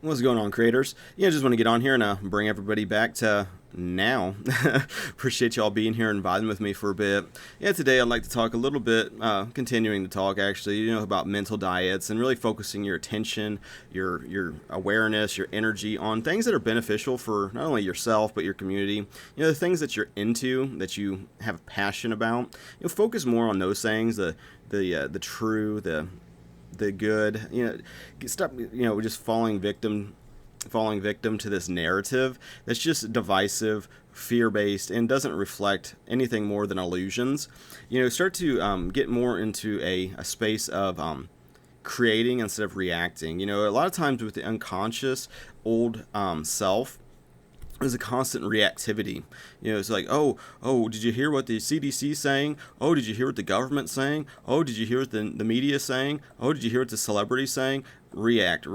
What's going on, creators? Just want to get on here and bring everybody back to now. Appreciate y'all being here and vibing with me for a bit. Today I'd like to talk a little bit, continuing to talk actually, about mental diets and really focusing your attention, your awareness, your energy on things that are beneficial for not only yourself but your community. The things that you're into, that you have a passion about. Focus more on those things, the true, the good. Stop just falling victim to this narrative that's just divisive, fear-based, and doesn't reflect anything more than illusions. Start to get more into a space of creating instead of reacting. A lot of times with the unconscious old self, there's a constant reactivity. It's like, oh, did you hear what the CDC is saying? Oh, did you hear what the government's saying? Oh, did you hear what the media is saying? Oh, did you hear what the celebrity's saying? React,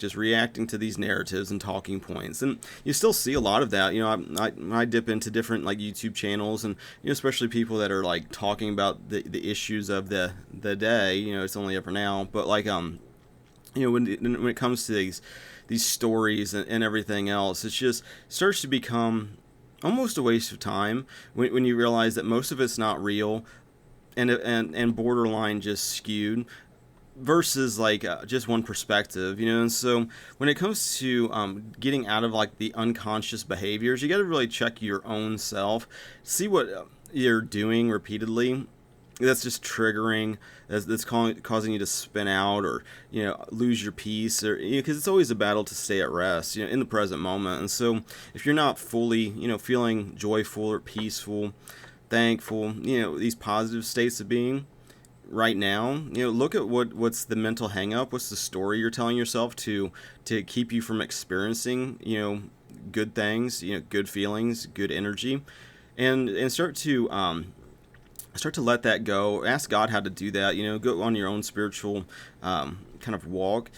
just reacting to these narratives and talking points. And you still see a lot of that. I dip into different like YouTube channels, and especially people that are like talking about the issues of the day. It's only up for now, but like when it comes to these stories and everything else, it just starts to become almost a waste of time when you realize that most of it's not real and borderline just skewed versus like just one perspective. And so when it comes to getting out of like the unconscious behaviors, you got to really check your own self, see what you're doing repeatedly that's just triggering, that's causing you to spin out or lose your peace, or because it's always a battle to stay at rest in the present moment. And so if you're not fully feeling joyful or peaceful, thankful, these positive states of being right now, look at what's the mental hang up, what's the story you're telling yourself to keep you from experiencing good things, good feelings, good energy, and start to let that go. Ask God how to do that. Go on your own spiritual kind of walk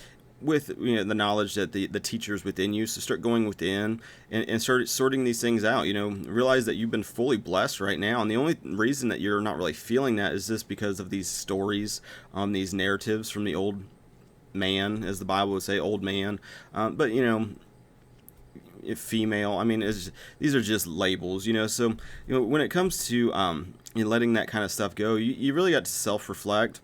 with the knowledge that the teachers within you. So start going within and start sorting these things out. Realize that you've been fully blessed right now, and the only reason that you're not really feeling that is just because of these stories, these narratives from the old man, as the Bible would say, old man. But if female, these are just labels. So when it comes to letting that kind of stuff go, you really got to self-reflect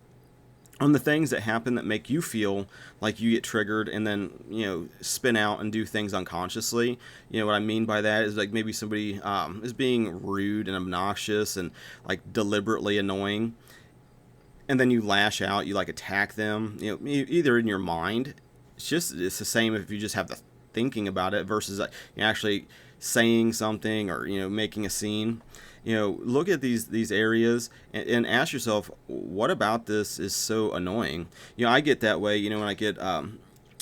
on the things that happen that make you feel like you get triggered and then spin out and do things unconsciously. What I mean by that is like maybe somebody is being rude and obnoxious and like deliberately annoying, and then you lash out, you like attack them, either in your mind. It's the same if you just have the thinking about it versus like actually saying something or making a scene. Look at these areas and ask yourself, what about this is so annoying? I get that way when I get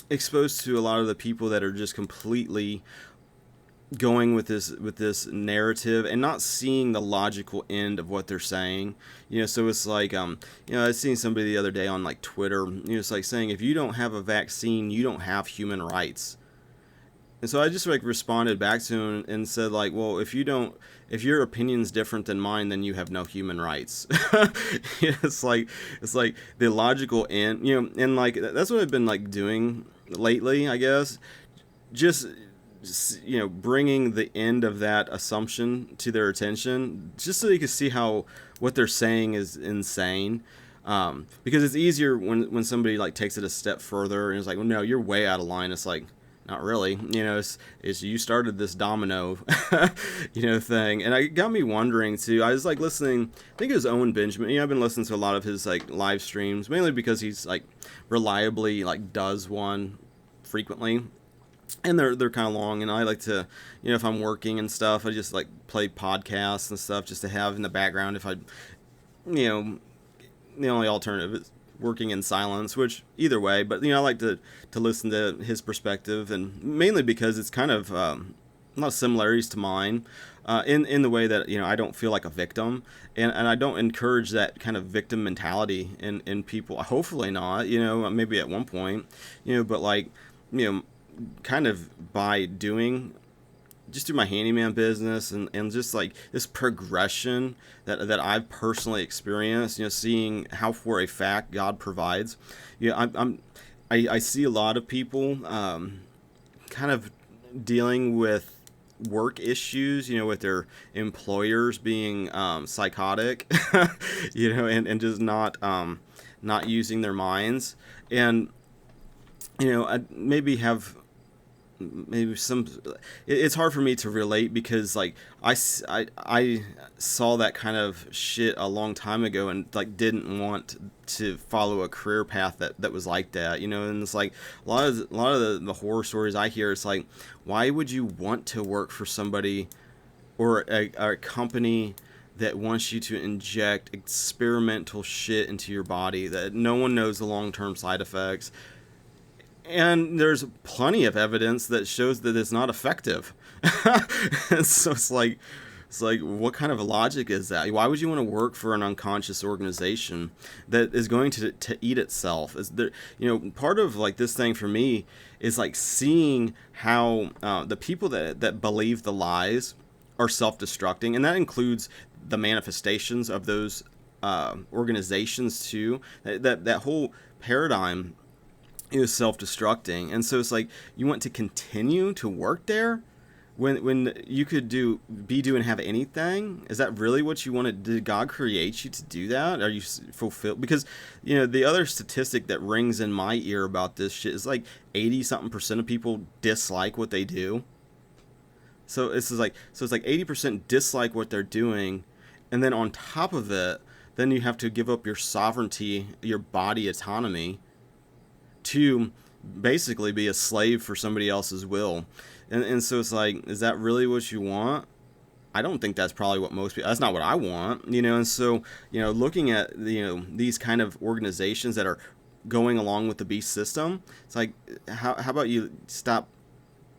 exposed to a lot of the people that are just completely going with this narrative and not seeing the logical end of what they're saying. So it's like I seen somebody the other day on like Twitter, it's like saying, if you don't have a vaccine, you don't have human rights. And so I just like responded back to him and said like, well, if your opinion's different than mine, then you have no human rights. It's like the logical end, and like that's what I've been like doing lately, I guess. Just bringing the end of that assumption to their attention, just so you can see how what they're saying is insane. Because it's easier when somebody like takes it a step further and is like, well, no, you're way out of line. It's like, not really. It's you started this domino, thing. And it got me wondering too. I was like listening, I think it was Owen Benjamin. I've been listening to a lot of his like live streams, mainly because he's like reliably like does one frequently. And they're kind of long, and I like to, if I'm working and stuff, I just like play podcasts and stuff just to have in the background if I, the only alternative is working in silence, which either way, but I like to listen to his perspective, and mainly because it's kind of a lot of similarities to mine, in the way that I don't feel like a victim, and I don't encourage that kind of victim mentality in people. Hopefully not, maybe at one point, but like kind of by doing just through my handyman business and just like this progression that I've personally experienced, seeing how for a fact God provides. I'm I see a lot of people kind of dealing with work issues, with their employers being psychotic, and just not using their minds, and I maybe have maybe some. It's hard for me to relate because like I saw that kind of shit a long time ago and like didn't want to follow a career path that was like that, and it's like a lot of the horror stories I hear. It's like, why would you want to work for somebody or a company that wants you to inject experimental shit into your body that no one knows the long-term side effects, and there's plenty of evidence that shows that it's not effective. And so it's like what kind of logic is that? Why would you want to work for an unconscious organization that is going to eat itself? Is there, part of like this thing for me is like seeing how the people that believe the lies are self-destructing, and that includes the manifestations of those organizations too. That whole paradigm is self-destructing, and so it's like you want to continue to work there when you could do and have anything. Is that really what you wanted? Did God create you to do that? Are you fulfilled? Because the other statistic that rings in my ear about this shit is like 80 something percent of people dislike what they do. So it's like 80% dislike what they're doing, and then on top of it, then you have to give up your sovereignty, your body autonomy, to basically be a slave for somebody else's will. And so it's like, is that really what you want? I don't think that's probably what most people, that's not what I want, and so, looking at, these kind of organizations that are going along with the beast system, it's like, how about you stop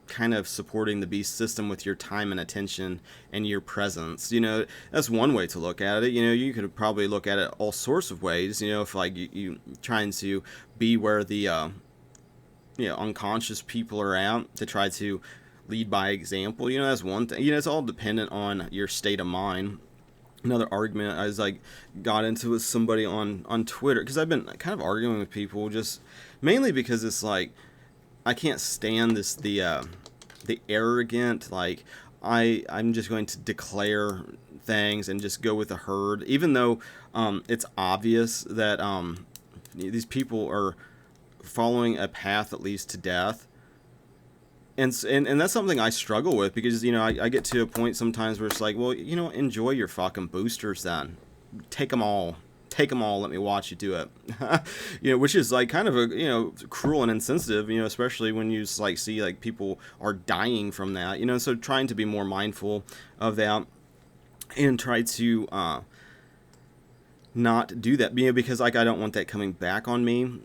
kind of supporting the beast system with your time and attention and your presence? That's one way to look at it. You could probably look at it all sorts of ways, if like you trying to be where the unconscious people are at, to try to lead by example. That's one thing. It's all dependent on your state of mind. Another argument I was like got into with somebody on Twitter, because I've been kind of arguing with people just mainly because it's like I can't stand the arrogant, like I'm just going to declare things and just go with the herd, even though it's obvious that these people are following a path that leads to death. And that's something I struggle with, because I get to a point sometimes where it's like, well, enjoy your fucking boosters then. Take them all. Let me watch you do it. Which is like kind of a cruel and insensitive, especially when you like see like people are dying from that. So trying to be more mindful of that and try to not do that, because like I don't want that coming back on me.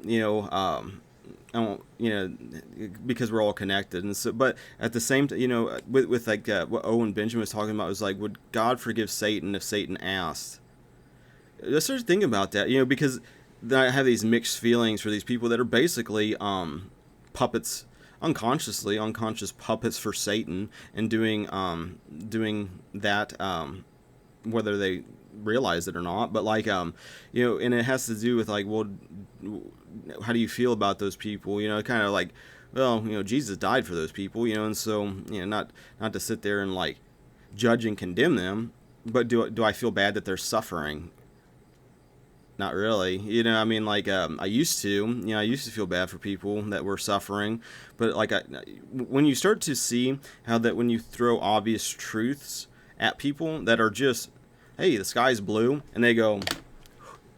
I don't, because we're all connected, and so. But at the same time, with like what Owen Benjamin was talking about, was like, would God forgive Satan if Satan asked? I started thinking about that, because I have these mixed feelings for these people that are basically puppets, unconscious puppets for Satan, and doing that, whether they realize it or not. But like and it has to do with like, well, how do you feel about those people? Kind of like, well, Jesus died for those people, and so not to sit there and like judge and condemn them, but do I feel bad that they're suffering? Not really. I mean, like, I used to feel bad for people that were suffering, but like, when you start to see how that when you throw obvious truths at people that are just, hey, the sky's blue, and they go,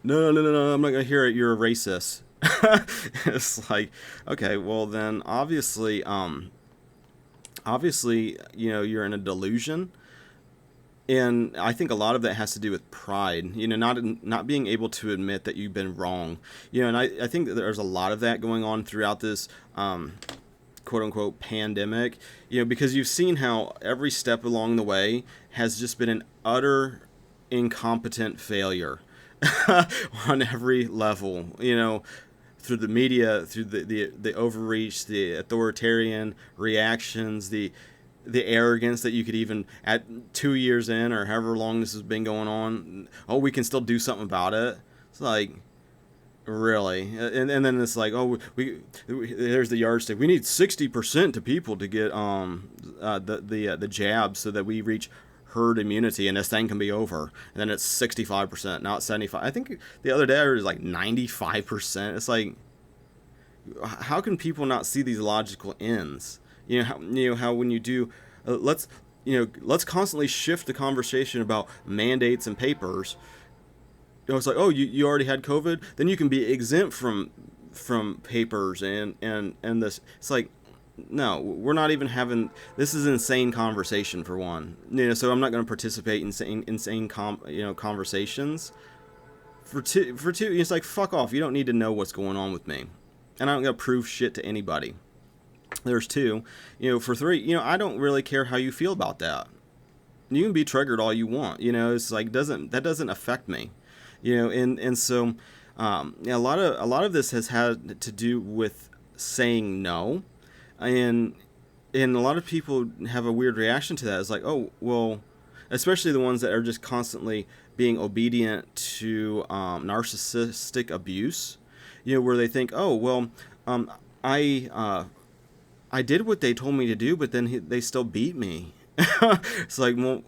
no, I'm not gonna hear it, you're a racist. It's like, okay, well then, obviously, you're in a delusion. And I think a lot of that has to do with pride, not being able to admit that you've been wrong, and I think that there's a lot of that going on throughout this quote unquote pandemic, because you've seen how every step along the way has just been an utter incompetent failure on every level, through the media, through the overreach, the authoritarian reactions, the arrogance that you could even, at 2 years in or however long this has been going on, oh, we can still do something about it. It's like, Really, and then it's like, oh, there's the yardstick. We need 60% of people to get the jab so that we reach herd immunity and this thing can be over. And then it's 65%, now it's 75. I think the other day it was like 95%. It's like, how can people not see these logical ends? How when you do, let's constantly shift the conversation about mandates and papers. It's like, oh, you already had COVID, then you can be exempt from papers and this. It's like, no, we're not even having. This is an insane conversation for one. So I'm not going to participate in insane conversations. For two, it's like, fuck off. You don't need to know what's going on with me, and I don't got to prove shit to anybody. There's two. For three, I don't really care how you feel about that. You can be triggered all you want. It's like that doesn't affect me. And so a lot of this has had to do with saying no, and a lot of people have a weird reaction to that. It's like, oh, well, especially the ones that are just constantly being obedient to narcissistic abuse, where they think, oh, well, I did what they told me to do, but then they still beat me. It's like, well,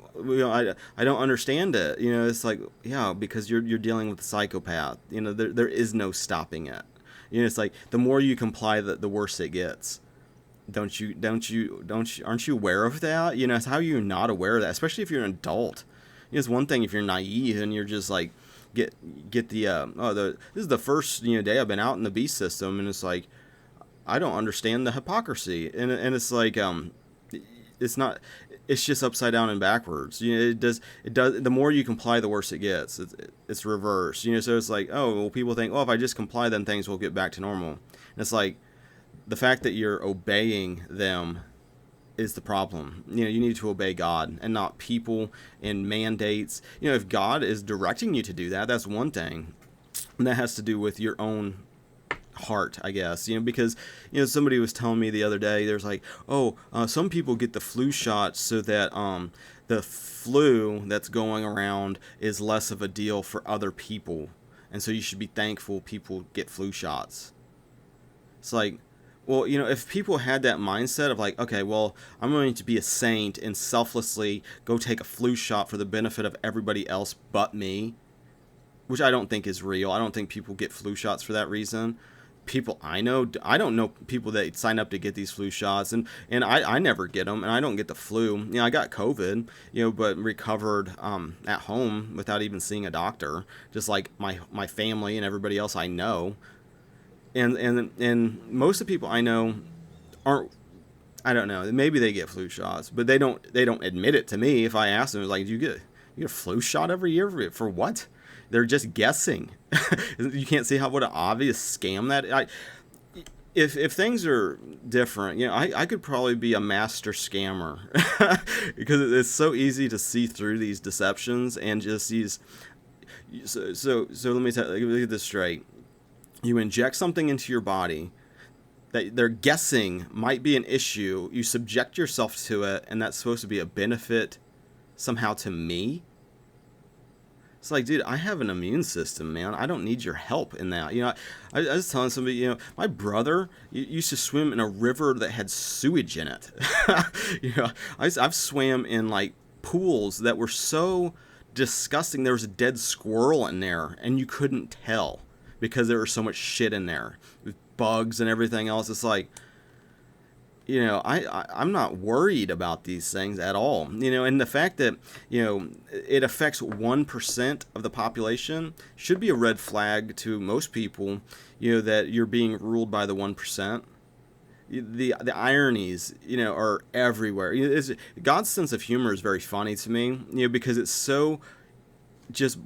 I don't understand it. It's like, yeah, because you're dealing with a psychopath. There is no stopping it. It's like, the more you comply, the worse it gets. Aren't you aware of that? It's how you're not aware of that, especially if you're an adult. It's one thing if you're naive and you're just like, get this is the first day I've been out in the beast system, and it's like, I don't understand the hypocrisy, and it's like, it's not. It's just upside down and backwards. It does. The more you comply, the worse it gets. It's reverse. So it's like, oh, well, people think, oh, if I just comply, then things will get back to normal. And it's like, the fact that you're obeying them is the problem. You need to obey God and not people and mandates. If God is directing you to do that, that's one thing. And that has to do with your own heart, I guess, because somebody was telling me the other day, there's like, oh, some people get the flu shot so that the flu that's going around is less of a deal for other people, and so you should be thankful people get flu shots. It's like, well, if people had that mindset of like, okay, well, I'm going to be a saint and selflessly go take a flu shot for the benefit of everybody else but me, which I don't think is real. I don't think people get flu shots for that reason. People I know, I don't know people that sign up to get these flu shots, and I never get them, and I don't get the flu. I got COVID, but recovered at home without even seeing a doctor, just like my family and everybody else I know. And most of the people I know aren't. I don't know. Maybe they get flu shots, but they don't admit it to me. If I ask them, like, you get a flu shot every year for what? They're just guessing. You can't see what an obvious scam that. If things are different, I could probably be a master scammer because it's so easy to see through these deceptions and just these. So let me get this straight. You inject something into your body that they're guessing might be an issue. You subject yourself to it, and that's supposed to be a benefit somehow to me. It's like, dude, I have an immune system, man. I don't need your help in that. I was telling somebody, my brother used to swim in a river that had sewage in it. I've swam in like pools that were so disgusting. There was a dead squirrel in there, and you couldn't tell because there was so much shit in there, with bugs and everything else. It's like, I'm not worried about these things at all. And the fact that, it affects 1% of the population should be a red flag to most people, that you're being ruled by the 1%. The ironies, are everywhere. God's sense of humor is very funny to me, because it's so just,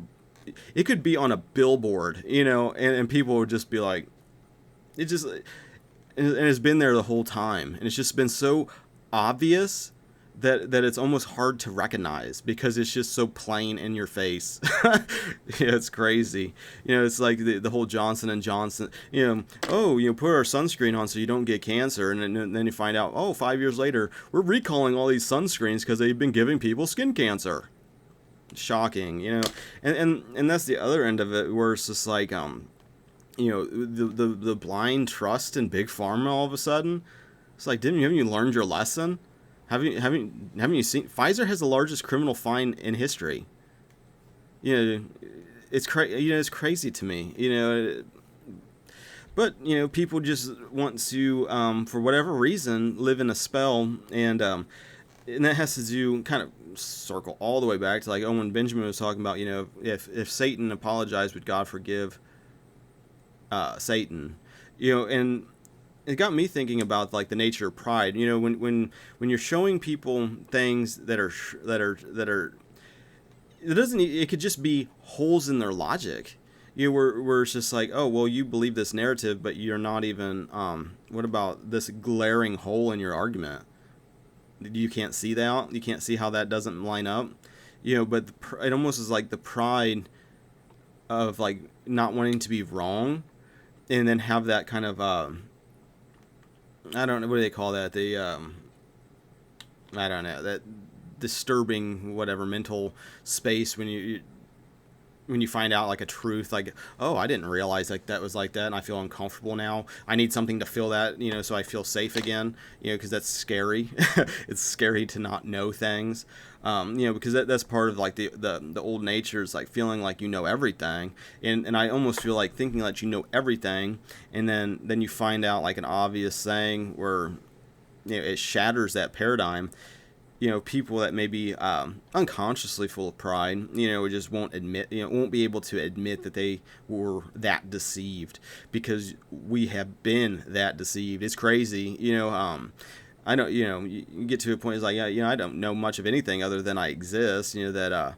it could be on a billboard, and people would just be like, it just... And it's been there the whole time, and it's just been so obvious that it's almost hard to recognize because it's just so plain in your face. It's crazy. It's like the whole Johnson & Johnson, put our sunscreen on so you don't get cancer, and then you find out, 5 years later, we're recalling all these sunscreens because they've been giving people skin cancer. Shocking, and that's the other end of it, where it's just like, the blind trust in big pharma all of a sudden. It's like, haven't you learned your lesson? Haven't you seen Pfizer has the largest criminal fine in history? You know, it's crazy to me. But people just want to, for whatever reason, live in a spell, and that has to do kind of circle all the way back to like Owen Benjamin was talking about. If Satan apologized, would God forgive Satan? And it got me thinking about like the nature of pride. When you're showing people things that are it could just be holes in their logic. Where it's just like, oh, well, you believe this narrative, but you're not even, what about this glaring hole in your argument? You can't see that. You can't see how that doesn't line up. But it almost is like the pride of like not wanting to be wrong, and then have that kind of, I don't know, what do they call that? I don't know, that disturbing whatever mental space when you find out like a truth, like, oh, I didn't realize like that was like that, and I feel uncomfortable now. I need something to feel that, so I feel safe again, because that's scary. It's scary to not know things, because that's part of like the old nature is like feeling like you know everything, and I almost feel like thinking that you know everything, and then you find out like an obvious thing where it shatters that paradigm. People that may be unconsciously full of pride, just won't won't be able to admit that they were that deceived, because we have been that deceived. It's crazy. I don't, you get to a point, it's like, yeah, I don't know much of anything other than I exist, that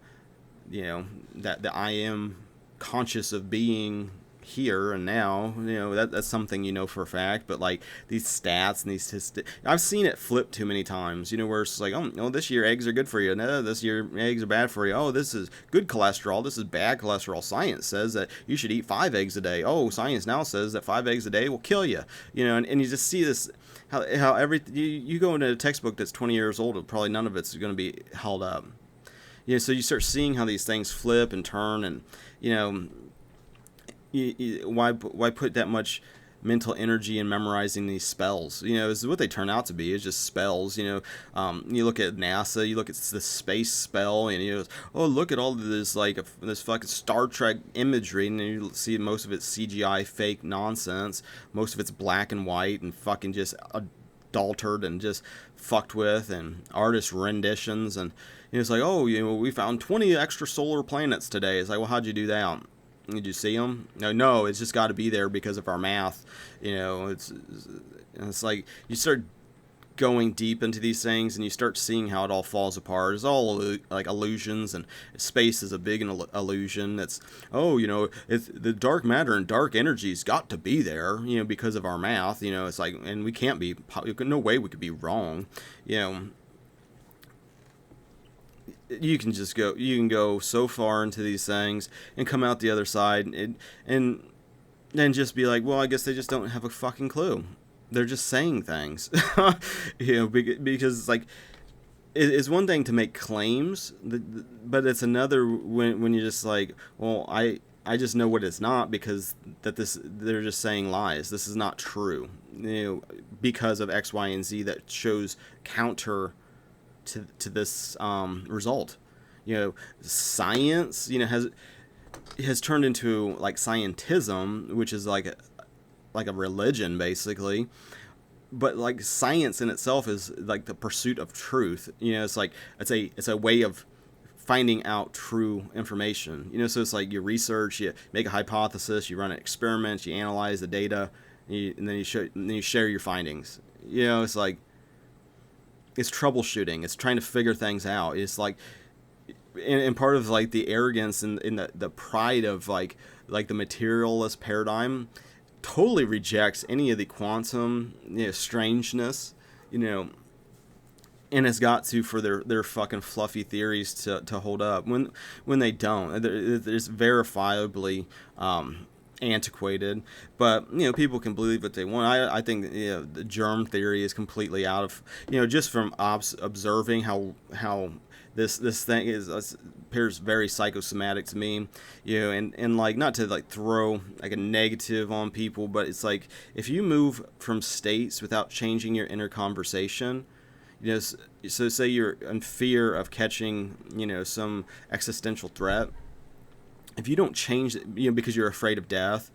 I am conscious of being here and now. That's something for a fact. But like these stats and these I've seen it flip too many times, where it's like, oh, this year eggs are good for you, no, this year eggs are bad for you, oh, this is good cholesterol, this is bad cholesterol, science says that you should eat 5 eggs a day, oh, science now says that 5 eggs a day will kill you. And you just see this, how everything, you go into a textbook that's 20 years old, probably none of it's going to be held up. So you start seeing how these things flip and turn, and why put that much mental energy in memorizing these spells? Is what they turn out to be. It's just spells. You look at NASA, you look at the space spell, and oh, look at all of this this fucking Star Trek imagery, and you see most of it's CGI fake nonsense. Most of it's black and white and fucking just adulterated and just fucked with, and artist renditions, and it's like, oh, we found 20 extra solar planets today. It's like, well, how'd you do that? Did you see them? No, it's just got to be there because of our math. It's like you start going deep into these things, and you start seeing how it all falls apart. It's all like illusions, and space is a big illusion. It's, oh, it's the dark matter and dark energy's got to be there, because of our math. It's like, and we can't be, no way we could be wrong. You can go so far into these things and come out the other side and then just be like, well, I guess they just don't have a fucking clue. They're just saying things, because it's like, it's one thing to make claims, but it's another when you're just like, well, I just know what it's not, because they're just saying lies. This is not true, because of X, Y, and Z that shows counter to this result. Science has turned into like scientism, which is like a religion basically, but like science in itself is like the pursuit of truth. It's like it's a way of finding out true information. So it's like you research, you make a hypothesis, you run an experiment, you analyze the data, and then you share your findings. It's like, it's troubleshooting. It's trying to figure things out. It's like, and part of like the arrogance and the pride of like the materialist paradigm totally rejects any of the quantum strangeness, and it's got to, for their fucking fluffy theories to hold up when they don't. It's verifiably antiquated, but people can believe what they want. I think the germ theory is completely out of, just from observing how this thing appears very psychosomatic to me, and like, not to like throw like a negative on people, but it's like, if you move from states without changing your inner conversation, so say you're in fear of catching, some existential threat. If you don't change, because you're afraid of death,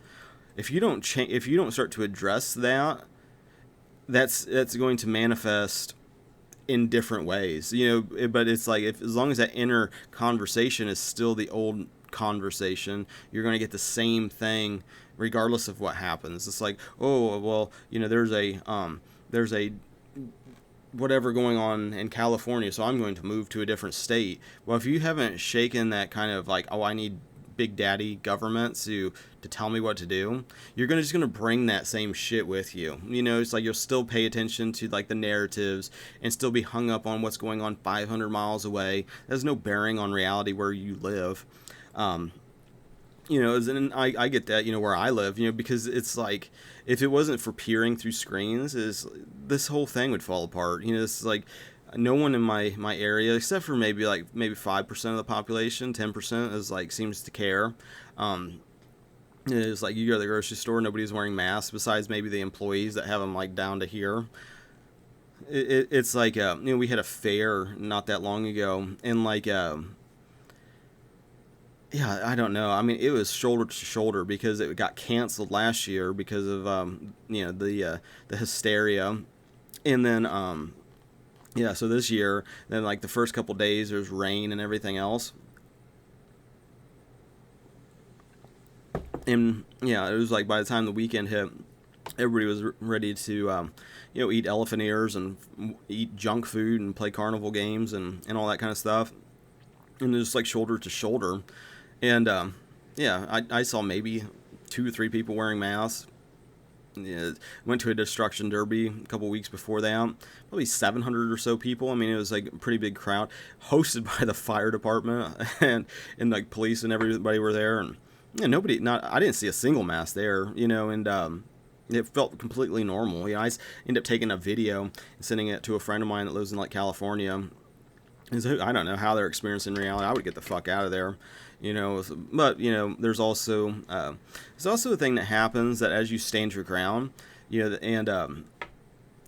if you don't start to address that, that's going to manifest in different ways, but it's like, if as long as that inner conversation is still the old conversation, you're going to get the same thing regardless of what happens. It's like, oh well, there's a whatever going on in California, so I'm going to move to a different state. Well, if you haven't shaken that kind of like, oh, I need big daddy government to tell me what to do, you're just gonna bring that same shit with you. It's like, you'll still pay attention to like the narratives and still be hung up on what's going on 500 miles away. There's no bearing on reality where you live. And I get that, where I live, because it's like, if it wasn't for peering through screens, this whole thing would fall apart. It's like, no one in my area, except for maybe 5% of the population, 10% is like, seems to care. It's like, you go to the grocery store, nobody's wearing masks besides maybe the employees that have them like down to here. It's like, we had a fair not that long ago, and like, yeah, I don't know. I mean, it was shoulder to shoulder because it got canceled last year because of the hysteria, and then yeah. So this year, then like the first couple days, there's rain and everything else, and yeah, it was like, by the time the weekend hit, everybody was ready to eat elephant ears and eat junk food and play carnival games and all that kind of stuff, and it was like shoulder to shoulder. And yeah, I saw maybe 2 or 3 people wearing masks. Yeah, went to a destruction derby a couple weeks before that. Probably 700 or so people. I mean, it was like a pretty big crowd, hosted by the fire department and like police, and everybody were there. And I didn't see a single mask there. And it felt completely normal. I ended up taking a video and sending it to a friend of mine that lives in like California. And so I don't know how they're experiencing reality. I would get the fuck out of there. But there's also a thing that happens, that as you stand your ground, and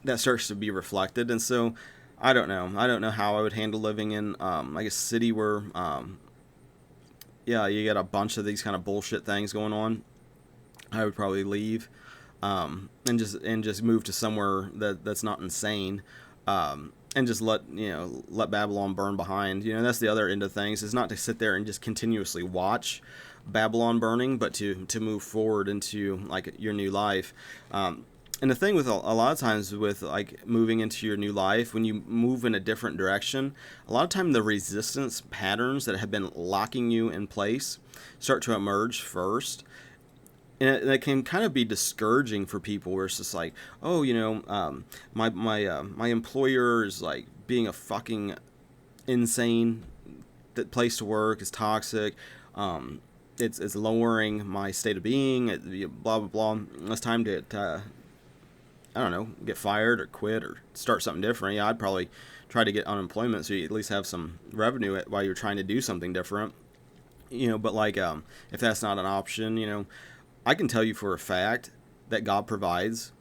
that starts to be reflected. And so I don't know how I would handle living in like a city where yeah, you got a bunch of these kind of bullshit things going on. I would probably leave, and just move to somewhere that's not insane. And just let Babylon burn behind. That's the other end of things, is not to sit there and just continuously watch Babylon burning, but to move forward into like your new life. And the thing with a lot of times with like moving into your new life, when you move in a different direction, a lot of time the resistance patterns that have been locking you in place start to emerge first. And it can kind of be discouraging for people, where it's just like, oh, my employer is like being a fucking insane place to work, is toxic, it's lowering my state of being, blah blah blah. It's time to I don't know, get fired or quit or start something different. Yeah, I'd probably try to get unemployment so you at least have some revenue while you're trying to do something different. But like, if that's not an option, I can tell you for a fact that God provides,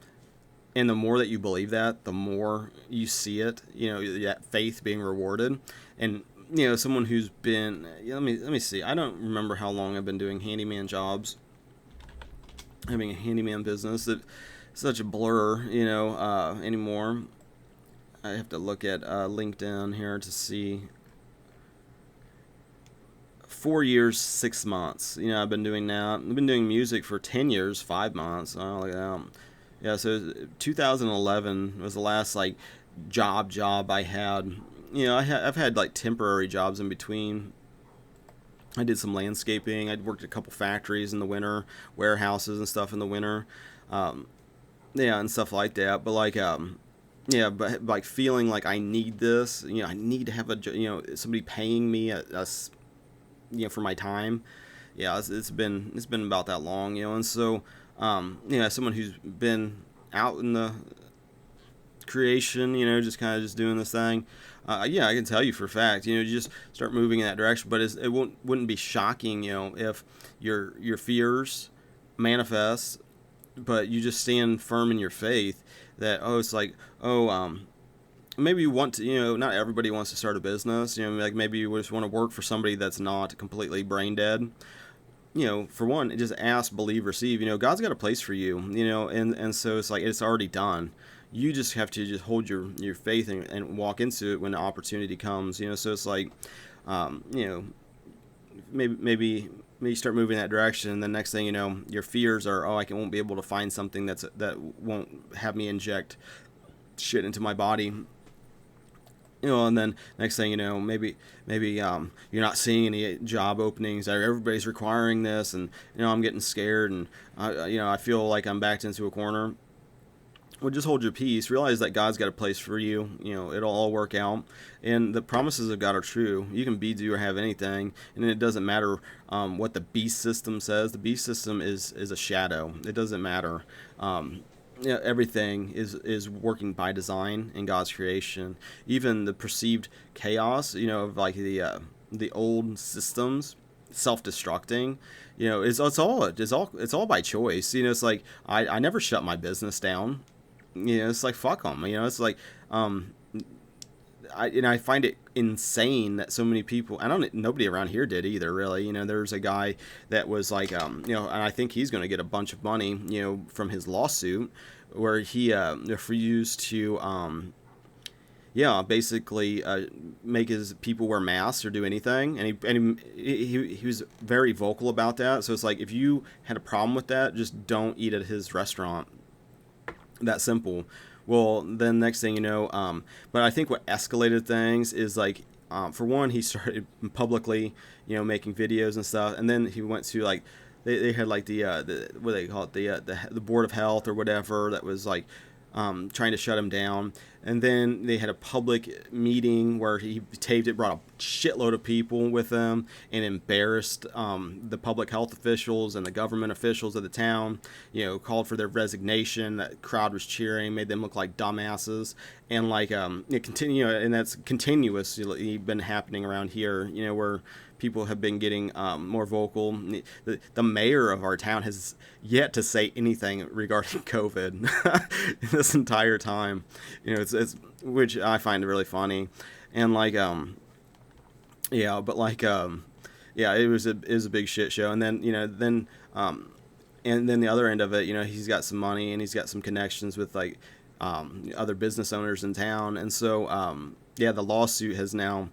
and the more that you believe that, the more you see it, that faith being rewarded. And someone who's been, let me see, I don't remember how long I've been doing handyman jobs, having a handyman business. It's such a blur, anymore. I have to look at LinkedIn here to see. 4 years, 6 months. I've been doing that. I've been doing music for 10 years, 5 months. Oh, look at that. Yeah, so 2011 was the last like job I had. I've had like temporary jobs in between. I did some landscaping. I'd worked at a couple factories in the winter, warehouses and stuff in the winter. Yeah, and stuff like that. But like, yeah, but like feeling like I need this. I need to have somebody paying me for my time. Yeah, it's been about that long, and so as someone who's been out in the creation, just kind of just doing this thing. Yeah, I can tell you for a fact, you just start moving in that direction. But it wouldn't be shocking, if your fears manifest, but you just stand firm in your faith that, it's like, maybe you want to, not everybody wants to start a business, like maybe you just want to work for somebody that's not completely brain dead. For one, just ask, believe, receive. God's got a place for you, and so it's like it's already done. You just have to just hold your faith and walk into it when the opportunity comes. So it's like, maybe you start moving in that direction, and the next thing you know, your fears are, won't be able to find something that won't have me inject shit into my body. And then next thing you know, maybe you're not seeing any job openings. Everybody's requiring this, and I'm getting scared, and I feel like I'm backed into a corner. Well, just hold your peace. Realize that God's got a place for you. It'll all work out, and the promises of God are true. You can be, do, or have anything, and it doesn't matter what the beast system says. The beast system is a shadow. It doesn't matter. Everything is working by design in God's creation. Even the perceived chaos, of like the old systems self-destructing, it's all by choice. It's like I never shut my business down. It's like fuck them. It's like I find it insane that so many people, nobody around here did either, really. There's a guy that was like, and I think he's going to get a bunch of money, from his lawsuit, where he refused to, basically make his people wear masks or do anything, and he was very vocal about that. So it's like, if you had a problem with that, just don't eat at his restaurant. That simple. Well, then next thing you know, but I think what escalated things is like, for one, he started publicly, making videos and stuff, and then he went to like, they had like the what do they call it, the Board of Health or whatever, that was like trying to shut him down. And then they had a public meeting where he taped it, brought a shitload of people with him, and embarrassed the public health officials and the government officials of the town. Called for their resignation. That crowd was cheering, made them look like dumbasses. And like it continue, and that's continuously been happening around here. Where people have been getting more vocal. The mayor of our town has yet to say anything regarding COVID this entire time. It's which I find really funny, and like it was a big shit show. And then and then the other end of it, he's got some money and he's got some connections with like other business owners in town, and so the lawsuit has now,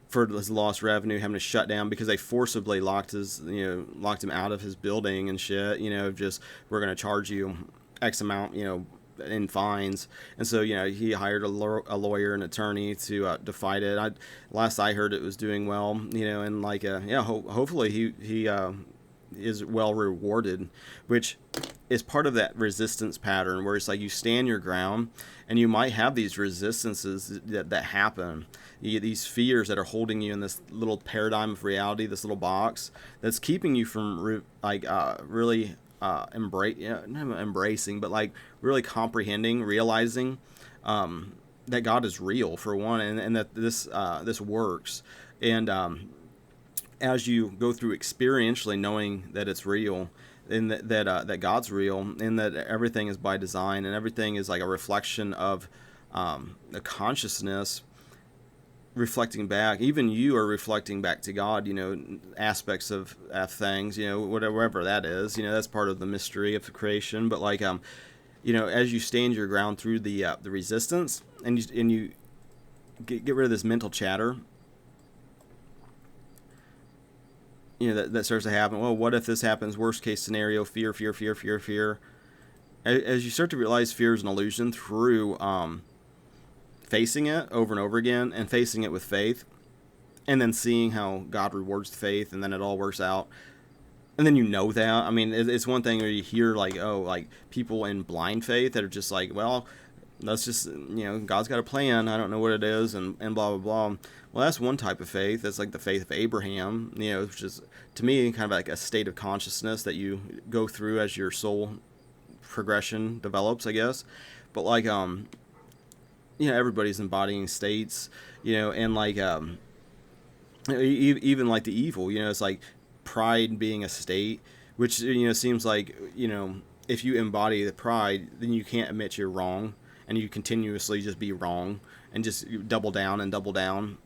for his lost revenue, having to shut down because they forcibly locked him out of his building and shit. Just, we're gonna charge you X amount, in fines. And so he hired a lawyer, an attorney to fight it. Last I heard, it was doing well, and like hopefully he is well rewarded, which is part of that resistance pattern where it's like you stand your ground, and you might have these resistances that happen. You get these fears that are holding you in this little paradigm of reality, this little box that's keeping you from really not embracing, but like really comprehending, realizing that God is real, for one, and that this works. And as you go through experientially knowing that it's real, and that God's real, and that everything is by design, and everything is like a reflection of a consciousness reflecting back. Even you are reflecting back to God, aspects of things, whatever that is, that's part of the mystery of creation. But like, as you stand your ground through the resistance, and you get rid of this mental chatter, that starts to happen. Well, what if this happens? Worst case scenario, fear. As you start to realize fear is an illusion through facing it over and over again, and facing it with faith, and then seeing how God rewards the faith, and then it all works out. And then that. I mean, it's one thing where you hear like people in blind faith that are just like, well, that's just, God's got a plan. I don't know what it is, and blah, blah, blah. Well, that's one type of faith. That's like the faith of Abraham, which is, to me, kind of like a state of consciousness that you go through as your soul progression develops, I guess. But like, everybody's embodying states, and like even like the evil, it's like pride being a state, which seems like if you embody the pride, then you can't admit you're wrong, and you continuously just be wrong and just double down and double down.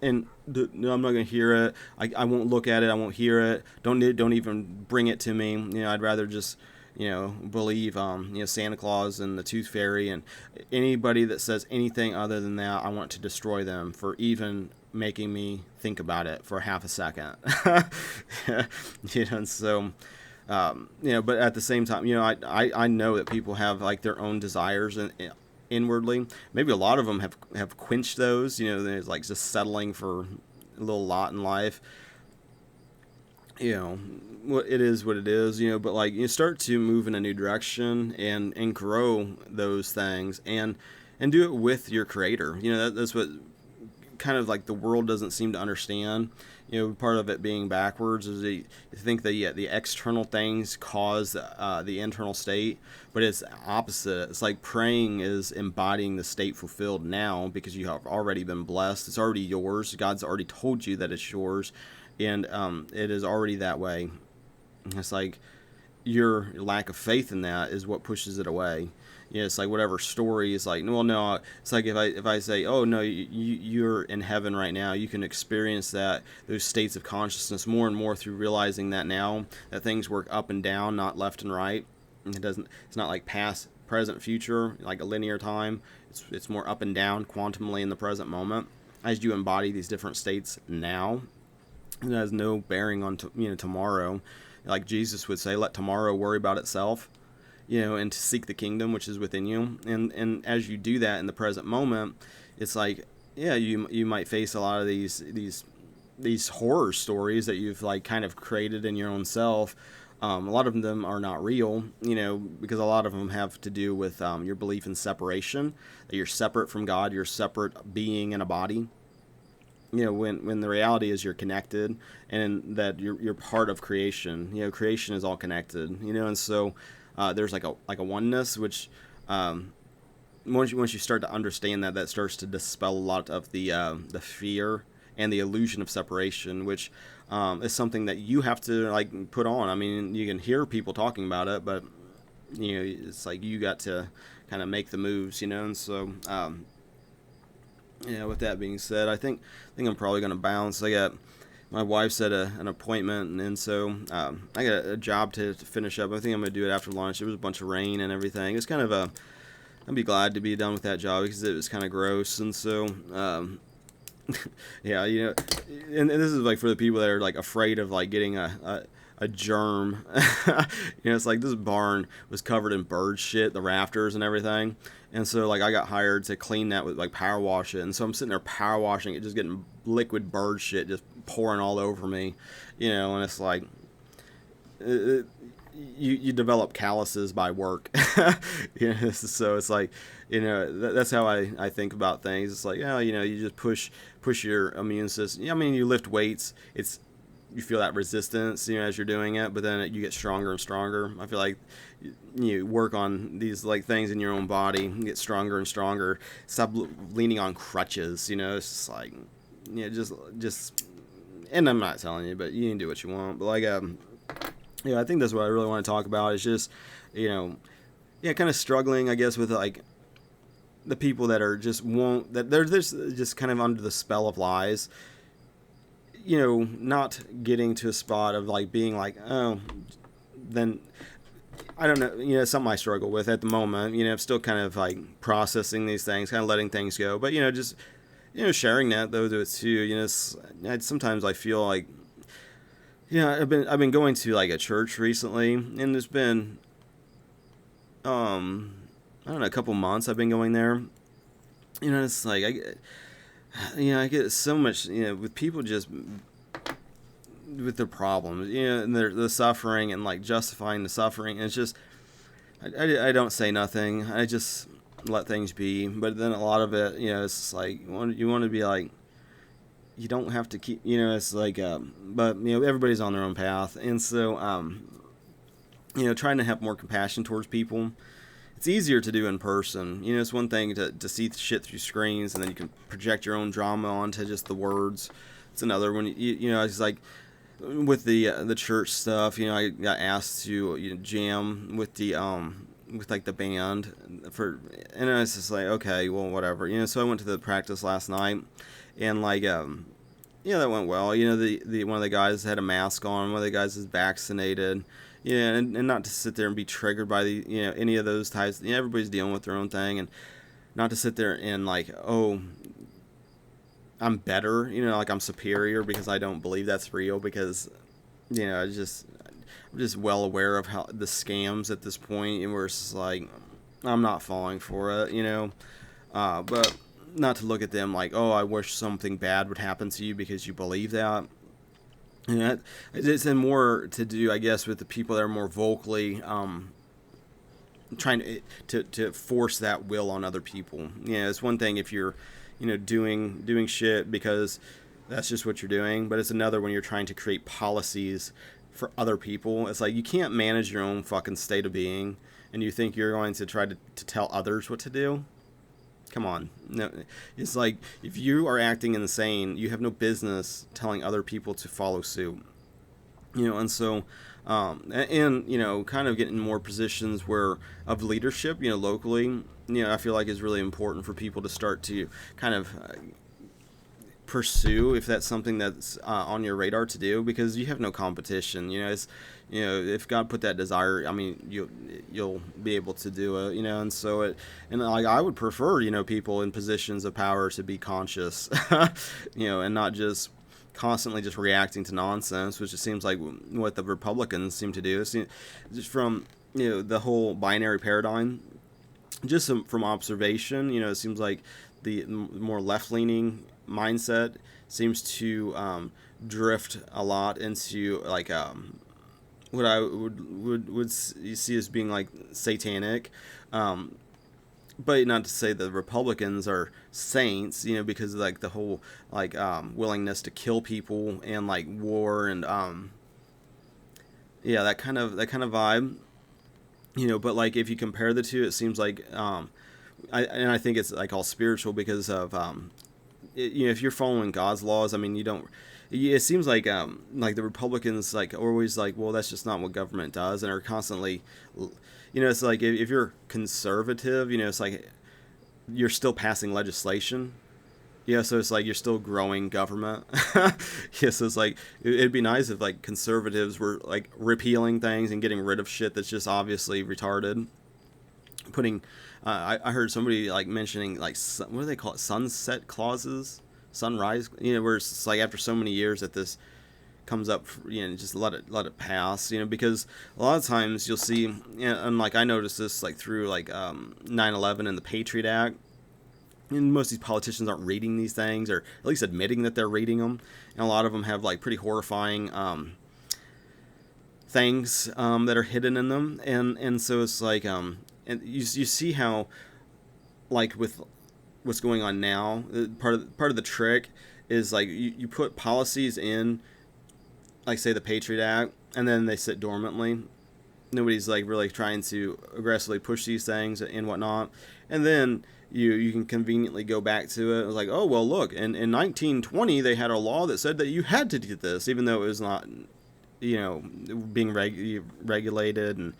And no, I'm not gonna hear it. I won't look at it. I won't hear it. Don't even bring it to me. I'd rather just believe Santa Claus and the Tooth Fairy, and anybody that says anything other than that, I want to destroy them for even making me think about it for half a second. And so but at the same time, I know that people have like their own desires and inwardly. Maybe a lot of them have quenched those. There's like just settling for a little lot in life. What it is, what it is. But like you start to move in a new direction and grow those things and do it with your creator. That's what kind of like the world doesn't seem to understand. Part of it being backwards is you think that the external things cause the internal state, but it's opposite. It's like praying is embodying the state fulfilled now because you have already been blessed. It's already yours. God's already told you that it's yours, and it is already that way. It's like your lack of faith in that is what pushes it away. It's like whatever story is like, well, no, it's like if I say, oh, no, you're in heaven right now, you can experience those states of consciousness more and more through realizing that now, that things work up and down, not left and right. And it's not like past, present, future, like a linear time. It's more up and down quantumly in the present moment. As you embody these different states now, it has no bearing on tomorrow. Like Jesus would say, let tomorrow worry about itself. And to seek the kingdom which is within you. And as you do that in the present moment, it's like, yeah, you might face a lot of these horror stories that you've like kind of created in your own self. A lot of them are not real, because a lot of them have to do with your belief in separation, that you're separate from God, you're separate being in a body. When the reality is you're connected and that you're part of creation. Creation is all connected, and so there's like a oneness, which once you start to understand that starts to dispel a lot of the fear and the illusion of separation, which is something that you have to like put on. I mean, you can hear people talking about it, but it's like you got to kind of make the moves, and so with that being said, I think I'm probably going to bounce. I got my wife's at an appointment, and so I got a job to finish up. I think I'm going to do it after lunch. There was a bunch of rain and everything. It's kind of I'd be glad to be done with that job because it was kind of gross, and so yeah, and this is like for the people that are like afraid of like getting a germ. It's like this barn was covered in bird shit, the rafters and everything. And so like I got hired to clean that with like power wash it. And so I'm sitting there power washing it, just getting liquid bird shit just pouring all over me, and it's like you develop calluses by work. So it's like, that's how I think about things. It's like, you just push your immune system. I mean, you lift weights. You feel that resistance, as you're doing it, but then you get stronger and stronger. I feel like you work on these like things in your own body, get stronger and stronger. Stop leaning on crutches. It's just like, just. And I'm not telling you, but you can do what you want. But like, I think that's what I really want to talk about. Is just, kind of struggling, I guess, with like the people that are just that they're just kind of under the spell of lies. Not getting to a spot of like being like, oh, then I don't know, it's something I struggle with at the moment. I'm still kind of like processing these things, kind of letting things go. But just sharing that though to it too. Sometimes I feel like, I've been going to like a church recently, and it's been I don't know, a couple months I've been going there. It's like I get so much, with people just with their problems, and the suffering and like justifying the suffering. And it's just, I don't say nothing. I just let things be. But then a lot of it, it's like you want to be like, you don't have to keep, it's like, but everybody's on their own path, and so trying to have more compassion towards people. it's easier to do in person. You know, it's one thing to see shit through screens, and then you can project your own drama onto just the words. It's another when you know, it's like with the church stuff. You know, I got asked to jam with like the band for, and I was just like, okay, well, whatever. You know, so I went to the practice last night, and like yeah, that went well. You know, the one of the guys had a mask on. One of the guys is vaccinated. Yeah, and not to sit there and be triggered by the any of those types. You know, everybody's dealing with their own thing, and not to sit there and like, oh, I'm better. You know, like I'm superior because I don't believe that's real. Because I'm just well aware of how the scams at this point, and where it's just like I'm not falling for it. But not to look at them like, oh, I wish something bad would happen to you because you believe that. And it's more to do, I guess, with the people that are more vocally trying to force that will on other people. It's one thing if you're, doing shit because that's just what you're doing, but it's another when you're trying to create policies for other people. It's like you can't manage your own fucking state of being, and you think you're going to try to tell others what to do. Come on. No, it's like if you are acting insane, you have no business telling other people to follow suit. And so, kind of getting more positions where of leadership, locally, I feel like is really important for people to start to kind of pursue if that's something that's on your radar to do, because you have no competition. If God put that desire, I mean, you'll be able to do it. And so and like I would prefer people in positions of power to be conscious, and not just constantly just reacting to nonsense, which it seems like what the Republicans seem to do. Just from the whole binary paradigm, just from observation, it seems like the more left-leaning mindset seems to drift a lot into like what I would see as being like satanic, but not to say that the Republicans are saints, because of, like the whole like willingness to kill people and like war and that kind of vibe, But like if you compare the two, it seems like I think it's like all spiritual because of if you're following God's laws, I mean, you don't. It seems like the Republicans like are always like, well, that's just not what government does, and are constantly, it's like if you're conservative, it's like you're still passing legislation. So it's like you're still growing government. So it's like it'd be nice if like conservatives were like repealing things and getting rid of shit that's just obviously retarded. Putting, I heard somebody like mentioning like what do they call it, sunset clauses, sunrise, where it's like after so many years that this comes up, just let it pass, because a lot of times you'll see, and like I noticed this like through like 9/11 and the Patriot Act, and most of these politicians aren't reading these things, or at least admitting that they're reading them, and a lot of them have like pretty horrifying things that are hidden in them, and so it's like and you see how, like with what's going on now, part of the trick is like you put policies in, like say the Patriot Act, and then they sit dormantly. Nobody's like really trying to aggressively push these things and whatnot, and then you can conveniently go back to it. It was like, oh well, look, in 1920 they had a law that said that you had to do this, even though it was not being regulated, and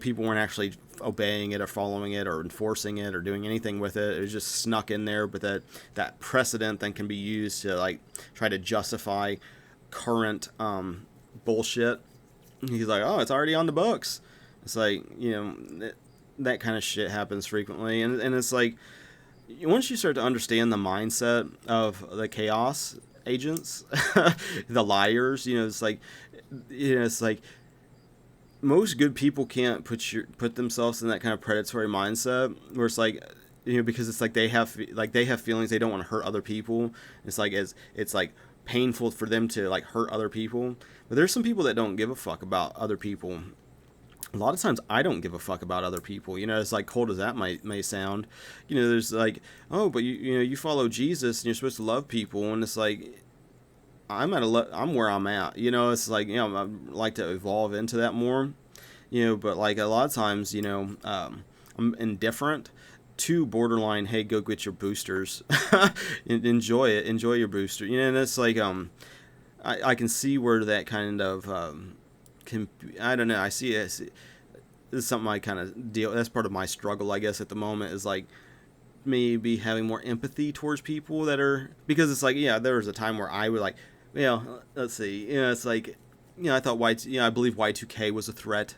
people weren't actually obeying it or following it or enforcing it or doing anything with it. It was just snuck in there, but that precedent then can be used to like try to justify current bullshit. He's like, oh, it's already on the books. It's like, that kind of shit happens frequently, and it's like once you start to understand the mindset of the chaos agents, the liars, it's like most good people can't put themselves in that kind of predatory mindset where it's like, because it's like they have feelings, they don't want to hurt other people. It's like painful for them to like hurt other people. But there's some people that don't give a fuck about other people. A lot of times I don't give a fuck about other people. It's like cold as that may sound. There's like, oh, but you follow Jesus and you're supposed to love people, and it's like I'm where I'm at. It's like I'd like to evolve into that more. But like a lot of times, I'm I'm indifferent to borderline, hey, go get your boosters. Enjoy it, enjoy your booster. And it's like I can see where that kind of can, I don't know, I see it. This is something I kind of deal. That's part of my struggle, I guess, at the moment, is like maybe having more empathy towards people that are, because it's like, yeah, there was a time where I would like, let's see, it's like, I thought I believe Y2K was a threat.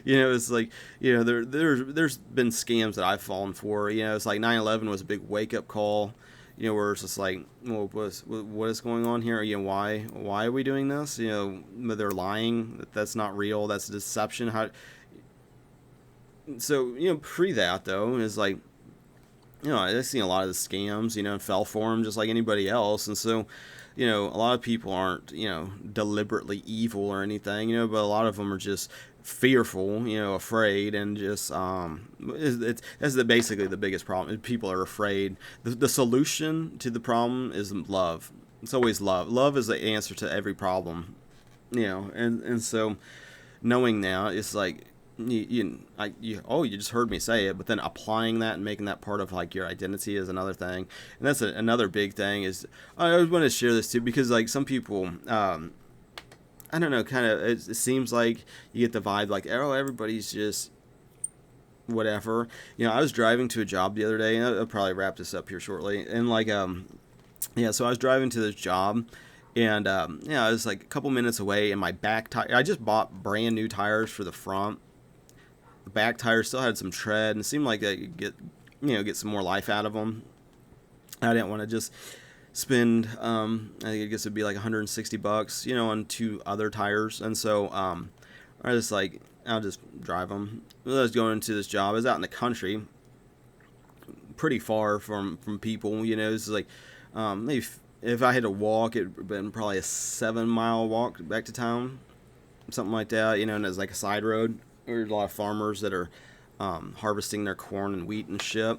It's like, there's been scams that I've fallen for. It's like 9/11 was a big wake up call. Where it's just like, well, what is going on here? Why are we doing this? They're lying. That's not real. That's deception. So pre that though is like, I've seen a lot of the scams, and fell for them just like anybody else. And so, a lot of people aren't, deliberately evil or anything, but a lot of them are just fearful, afraid, and just, that's basically the biggest problem. People are afraid. The solution to the problem is love. It's always love. Love is the answer to every problem, and so knowing now, it's like, you just heard me say it, but then applying that and making that part of like your identity is another thing. And that's another big thing. Is I always want to share this too, because like some people, I don't know, kind of, it seems like you get the vibe like, oh, everybody's just whatever. I was driving to a job the other day, and I'll probably wrap this up here shortly, and like so I was driving to this job. And I was like a couple minutes away, and my back tire, I just bought brand new tires for the front. The back tire still had some tread, and it seemed like I could get some more life out of them. I didn't want to just spend, I guess it'd be like $160, on 2 other tires. And so I was like, I'll just drive them. I was going to this job. I was out in the country, pretty far from people. It's like maybe if I had to walk, it would have been probably a 7-mile walk back to town, something like that. And it's like a side road. There's a lot of farmers that are harvesting their corn and wheat and shit.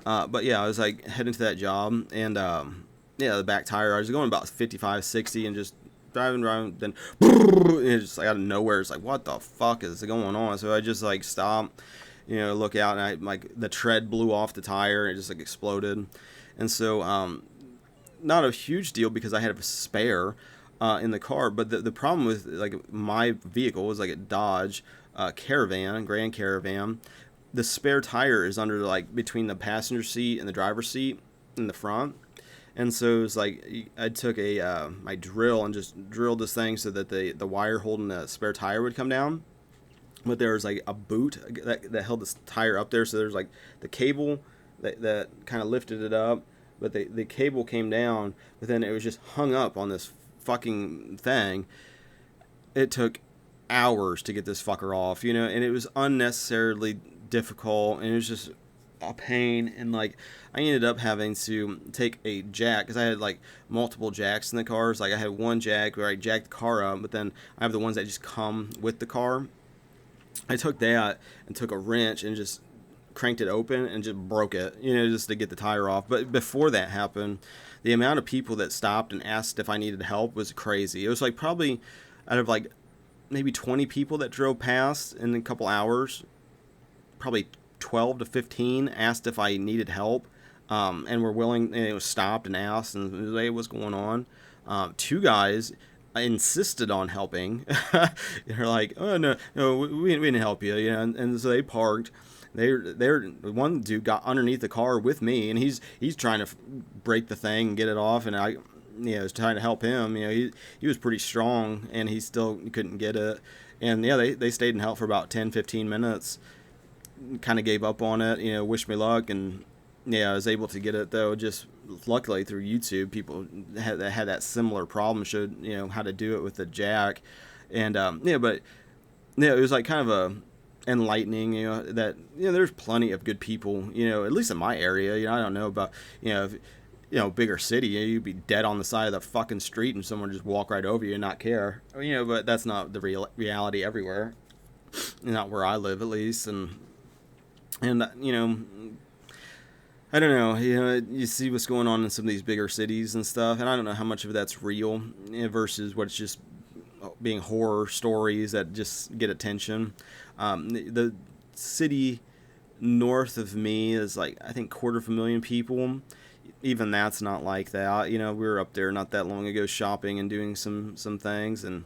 But yeah, I was like heading to that job, and the back tire, I was going about 55, 60, and just driving, then it's just like out of nowhere, it's like, what the fuck is going on? So I just like stopped, look out, and I like the tread blew off the tire, and it just like exploded. And so not a huge deal because I had a spare in the car, but the problem with like my vehicle was like a Dodge Caravan, Grand Caravan. The spare tire is under like between the passenger seat and the driver's seat in the front. And so it was like I took my drill and just drilled this thing so that the wire holding the spare tire would come down. But there was like a boot that held this tire up there. So there's like the cable that kind of lifted it up. But the cable came down, but then it was just hung up on this fucking thing. It took hours to get this fucker off, and it was unnecessarily difficult, and it was just a pain. And like I ended up having to take a jack, because I had like multiple jacks in the cars. Like I had one jack where I jacked the car up, but then I have the ones that just come with the car. I took that and took a wrench and just cranked it open and just broke it, just to get the tire off. But before that happened, the amount of people that stopped and asked if I needed help was crazy. It was like probably out of like maybe 20 people that drove past in a couple hours, probably 12 to 15 asked if I needed help, and were willing, stopped and asked and hey, what's going on. 2 guys insisted on helping. They're like, oh no, we didn't help you, and so they parked. They're one dude got underneath the car with me, and he's trying to break the thing and get it off, and I was trying to help him. He was pretty strong, and he still couldn't get it. And they stayed and helped for about 10-15 minutes. Kind of gave up on it, wished me luck, and I was able to get it though. Just luckily through YouTube, people had that similar problem, showed how to do it with the jack, and but it was like kind of a enlightening, that there's plenty of good people, at least in my area. I don't know about if, bigger city, you'd be dead on the side of the fucking street and someone just walk right over you and not care, but that's not the reality everywhere, not where I live at least. And I don't know, you see what's going on in some of these bigger cities and stuff, and I don't know how much of that's real versus what's just being horror stories that just get attention. The city north of me is like, I think, 250,000 people. Even that's not like that. We were up there not that long ago shopping and doing some things, and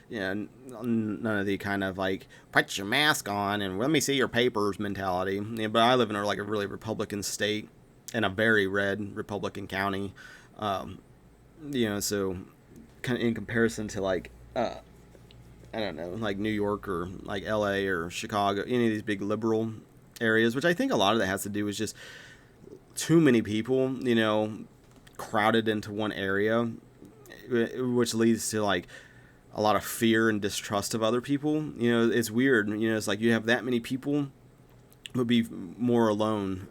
none of the kind of like put your mask on and let me see your papers mentality. But I live in like a really Republican state in a very red Republican county. Um, so kind of in comparison to like I don't know, like New York or like LA or Chicago, any of these big liberal areas, which I think a lot of that has to do with just too many people, crowded into one area, which leads to like a lot of fear and distrust of other people. It's weird. It's like you have that many people, but be more alone.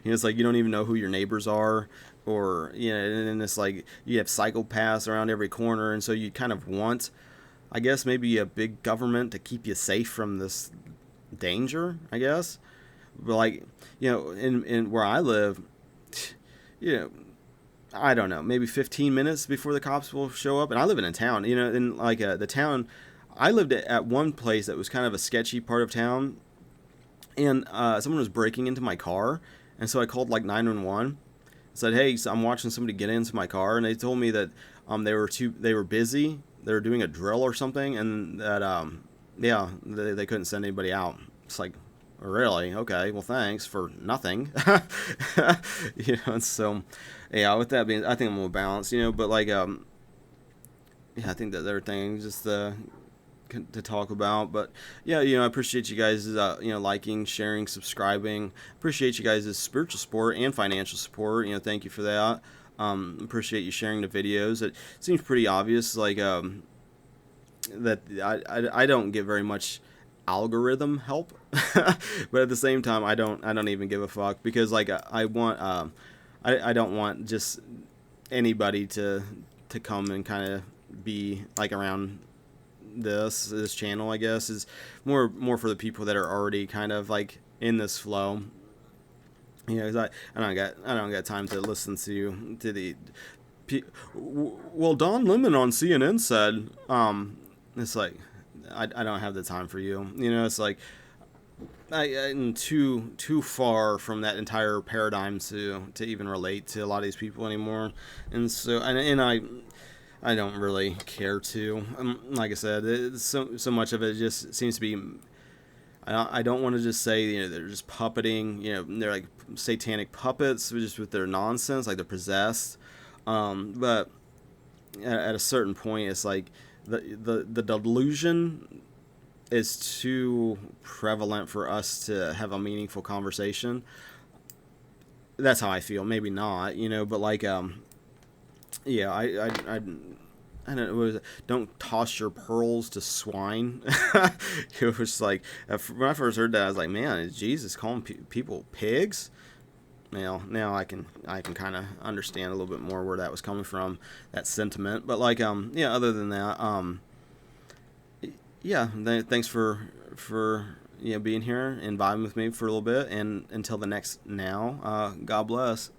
It's like you don't even know who your neighbors are, or and it's like you have psychopaths around every corner, and so you kind of want, I guess, maybe a big government to keep you safe from this danger, I guess. But like, in where I live, you know, I don't know, maybe 15 minutes before the cops will show up. And I live in a town, in like the town, I lived at one place that was kind of a sketchy part of town. And someone was breaking into my car. And so I called like 911. Said, hey, so I'm watching somebody get into my car. And they told me that they were busy. They were doing a drill or something. And that, they couldn't send anybody out. It's like, really? Okay, well, thanks for nothing. And so, yeah, with that being, I think I'm more balanced, but like, yeah, I think that there are things just to talk about. But yeah, I appreciate you guys, liking, sharing, subscribing. Appreciate you guys' spiritual support and financial support. Thank you for that. Appreciate you sharing the videos. It seems pretty obvious, like, that I don't get very much algorithm help, but at the same time, I don't even give a fuck, because like I want I don't want just anybody to come and kind of be like around this channel. I guess is more for the people that are already kind of like in this flow. 'Cause I don't got time to listen to the well, Don Lemon on CNN said, it's like, I don't have the time for you. It's like I'm too far from that entire paradigm to even relate to a lot of these people anymore. And so and I don't really care to. Like I said, so much of it just seems to be. I don't want to just say they're just puppeting. They're like satanic puppets, just with their nonsense, like they're possessed. But at a certain point, it's like the delusion is too prevalent for us to have a meaningful conversation. That's how I feel. Maybe not, but like, yeah, I don't know. Don't toss your pearls to swine. It was like, when I first heard that, I was like, man, is Jesus calling people pigs? Now I can kind of understand a little bit more where that was coming from, that sentiment. But like, yeah, other than that, yeah, thanks for being here and vibing with me for a little bit. And until the next God bless.